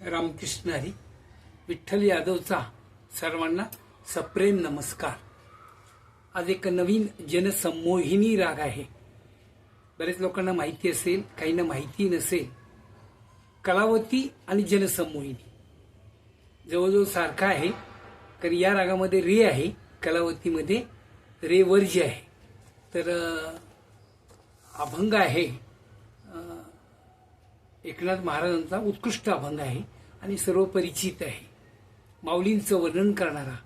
रामकृष्ण हरी. विठ्ठल यादवचा सर्वांना सप्रेम नमस्कार. आज एक नवीन जनसंमोहिनी राग आहे. बरेच लोकांना माहिती असेल, काहींना माहिती नसेल. कलावती आणि जनसंमोहिनी जवळजवळ सारखा आहे. तर या रागामध्ये रे आहे, कलावतीमध्ये रे वर्ज्य आहे. तर अभंग आहे, एकनाथ महाराजांचा उत्कृष्ट अभंग आहे आणि सर्व परिचित आहे. माऊलींचं वर्णन करणारा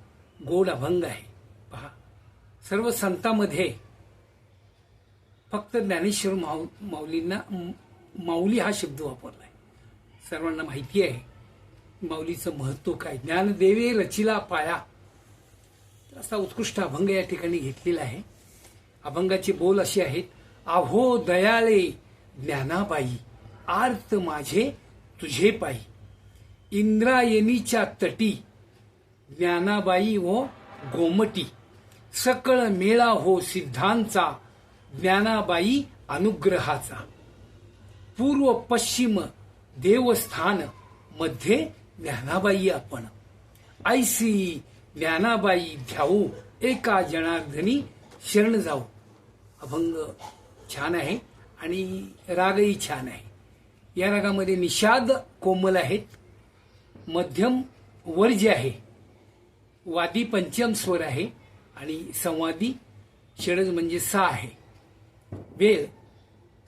गोड अभंग आहे. पहा, सर्व संतांमध्ये फक्त ज्ञानेश्वर माऊलींना माऊली हा शब्द वापरलाय. सर्वांना माहिती आहे माऊलीचं महत्व काय. ज्ञानदेवे रचिला पाया, तर असा उत्कृष्ट अभंग या ठिकाणी घेतलेला आहे. अभंगाचे बोल असे आहेत. आहो दयाळे ज्ञानाबाई, आर्त माझे तुझे पायी. इंद्रायणीच्या तटी ज्ञानाबाई व गोमटी. सकळ मेळा हो सिद्धांचा, ज्ञानाबाई अनुग्रहाचा. पूर्व पश्चिम देवस्थान मध्ये ज्ञानाबाई आपण. ऐसी ज्ञानाबाई ध्याऊ, एका जनार्दनी शरण जाऊ. अभंग छान आहे आणि रागही छान आहे. या रागामध्ये निषाद कोमल आहेत, मध्यम वर्ज्य आहे, वादी पंचम स्वर आहे आणि संवादी षडज म्हणजे सा आहे. वेळ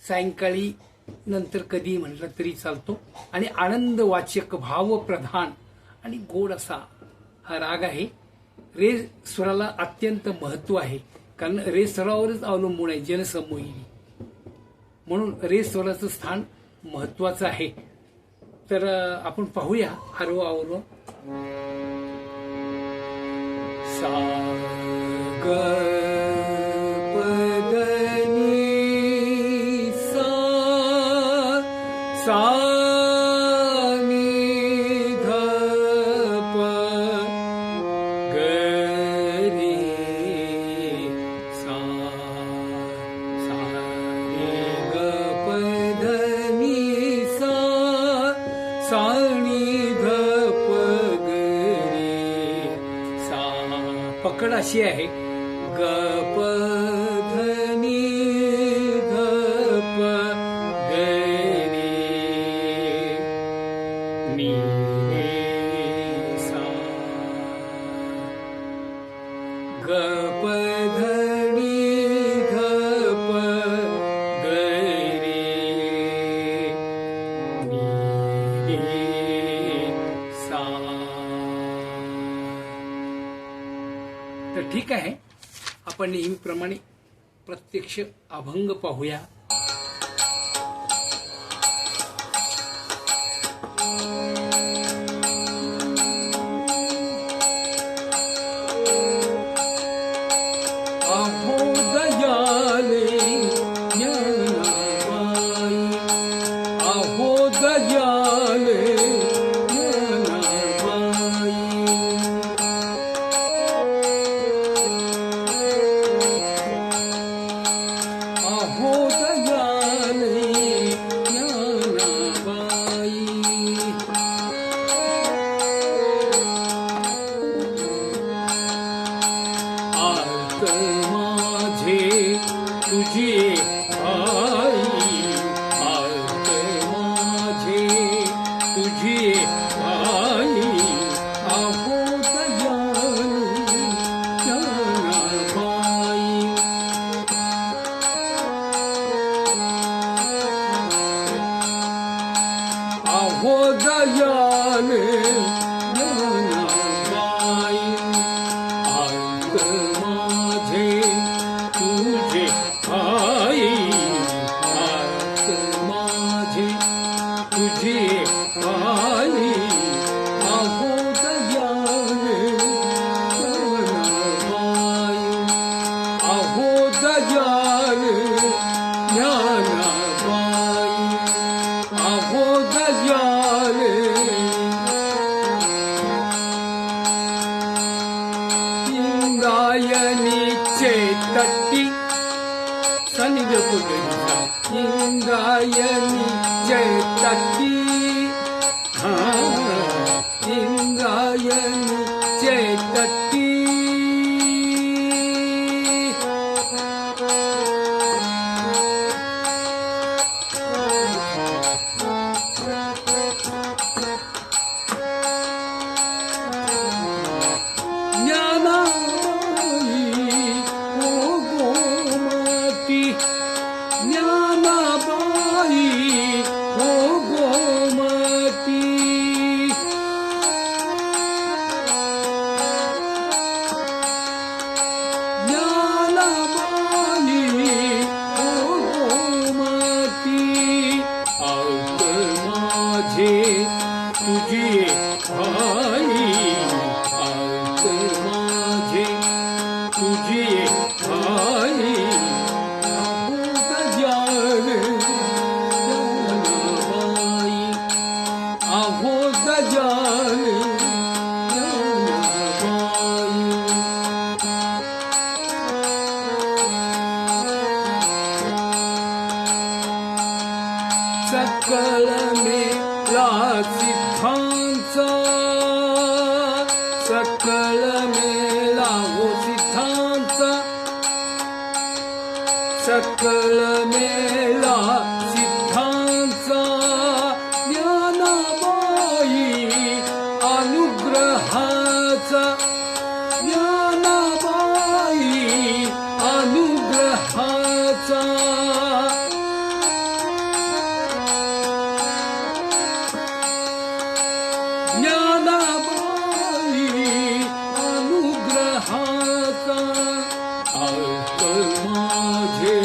सायंकाळी नंतर कधी म्हटलं तरी चालतो आणि आनंदवाचक भाव प्रधान आणि गोड असा हा राग आहे. रे स्वराला अत्यंत महत्व आहे, कारण रे स्वरावरच अवलंबून आहे जनसंमोहिनी, म्हणून रे स्वराचं स्थान महत्वाचं आहे. तर आपण पाहूया आरो आवरो. सा ग प ग नी सा, सा नी ध प ग रे सा, सा रे ग प ध नी सा, सा नी ध प ग रे सा. पकड अशी आहे. ग प ध नी ध प ग रे नी रे सा. ग प ध नी ध प ग रे नी रे सा. तर ठीक आहे, आपण नेहमीप्रमाणे प्रत्यक्ष अभंग पाहूया. आहो दयाले ज्ञानाबाई, आहो दयाले ज्ञानाबाई. आहो दयाले ज्ञानाबाई. आर्त माझे तुझे आई, आर्त माझे तुझे आई. आहो दयाले ज्ञानाबाई. आहो दयाले ज्ञानाबाई. आर्त माझे तुझे आई, आर्त माझे तुझे आई. आहो दयाले ज्ञानाबाई. आहो दयाले ज्ञानाबाई. आहो दयाले. इंद्रायणीचे तटी सनिध पुगलिसा. इंद्रायणीचे तटी माझे तुझी आई, आऊत माझे तुझी आई, आहोत जान जनाबाई, आहोत जान जनाबाई. सकळ मेला सिद्धांचा, सकळ मेला हो सिद्धांचा, सकळ मेला सिद्धांचा, ज्ञानाबाई अनुग्रहाचा, ज्ञानाबाई अनुग्रहाचा. ज्ञानाबाई अनुग्रहाचा, आऊत माझे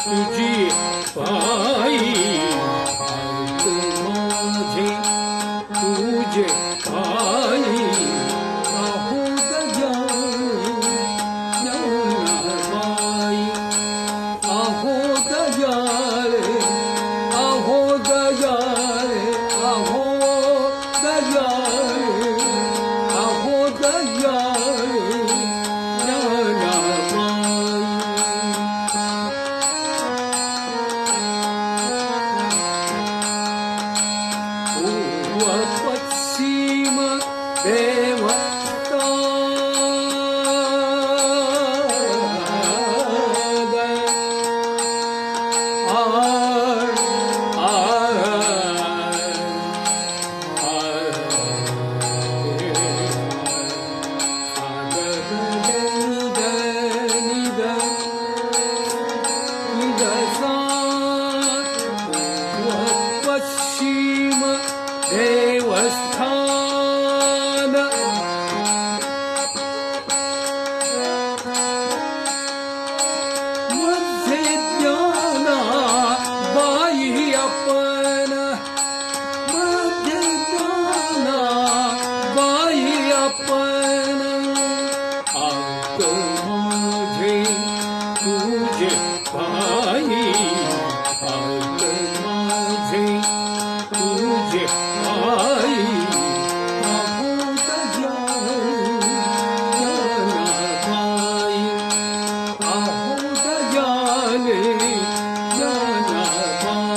तुझी पाई, आऊत माझे तुझे पाई, आहोत जनाबाई, आहोत जाळे, आहोत जाळे, आहोत जाळे, आहोत जाळे जनाबाई. पूर्व पश्चिम पश्चिम देवस्थान, मध्ये ज्ञानाबाई आपण, मध्ये ज्ञानाबाई आपण, आऊत माझे तुझे पाई, आऊत माझे तुझे पाई, आहोत जनाबाई, आहोत जाणे जनाबाई.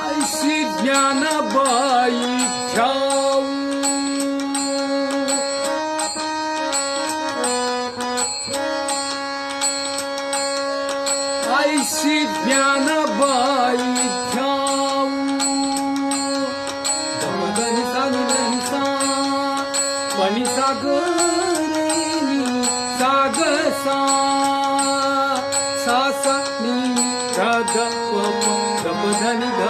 ऐशी ज्ञानाबाई ठाऊ, ऐशी ज्ञानाबाई ठाऊ, गमगनी सानी सा पनी सागरेनी सागसा, सा सा नी धा धा प प ध प ध नि ध,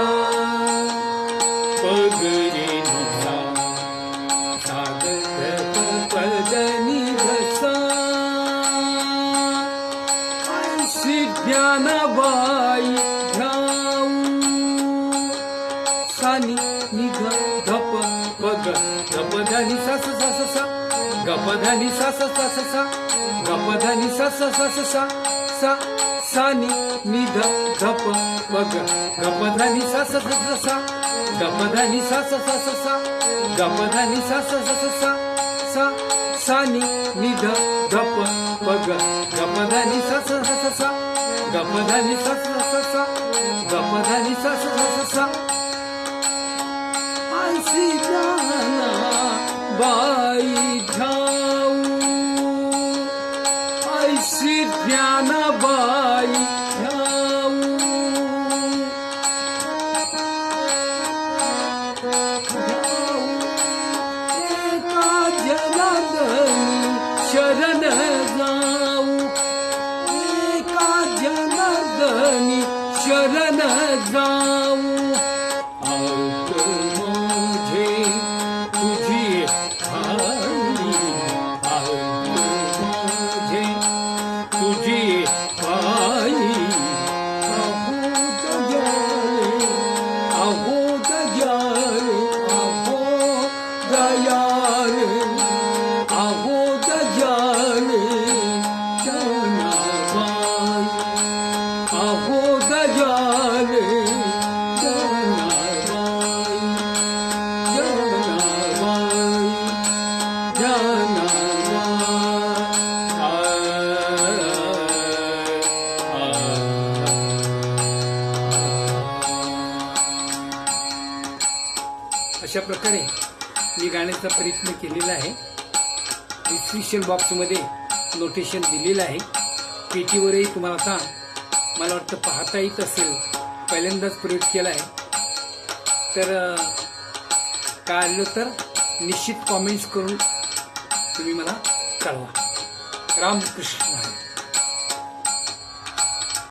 पगरेनी सा सा ग ध प प ध नि ध सा. ऐशी ज्ञानाबाई ठाऊ, सानी निध धप पग धप धनी सा सा सा सा सा, गप धनी सा सा सा सा सा, गप धनी सा सा सा सा सा सा, सानी निध धप पग गप धनी सा सा सा सा सा, गप धनी सा सा सा सा सा, गप धनी सा सा सा सा सा सा, सानी निध धप पग गप धनी सा सा सा सा सा, गप धनी सा सा सा सा, गप धनी सा सा सा सा सा. ऐशी ज्ञानाबाई ठाऊ, ऐशी ज्ञानाबाई ठाऊ, एका जनार्दनी शरण जाऊ, एका जनार्दनी शरण जाऊ, आऊत माझे तुझी आई, आऊत माझे जानाला. आ, आ, अशा प्रकारे मी गाण्याचा प्रयत्न केलेला आहे. डिस्क्रिप्शन बॉक्समध्ये नोटेशन दिलेलं आहे. पेटीवरही तुम्हाला आता मला वाटतं पाहता येत असेल, पहिल्यांदाच प्रयोग केला आहे. तर काय आलं तर निश्चित कॉमेंट्स करून तुम्ही मला कळवा. रामकृष्ण.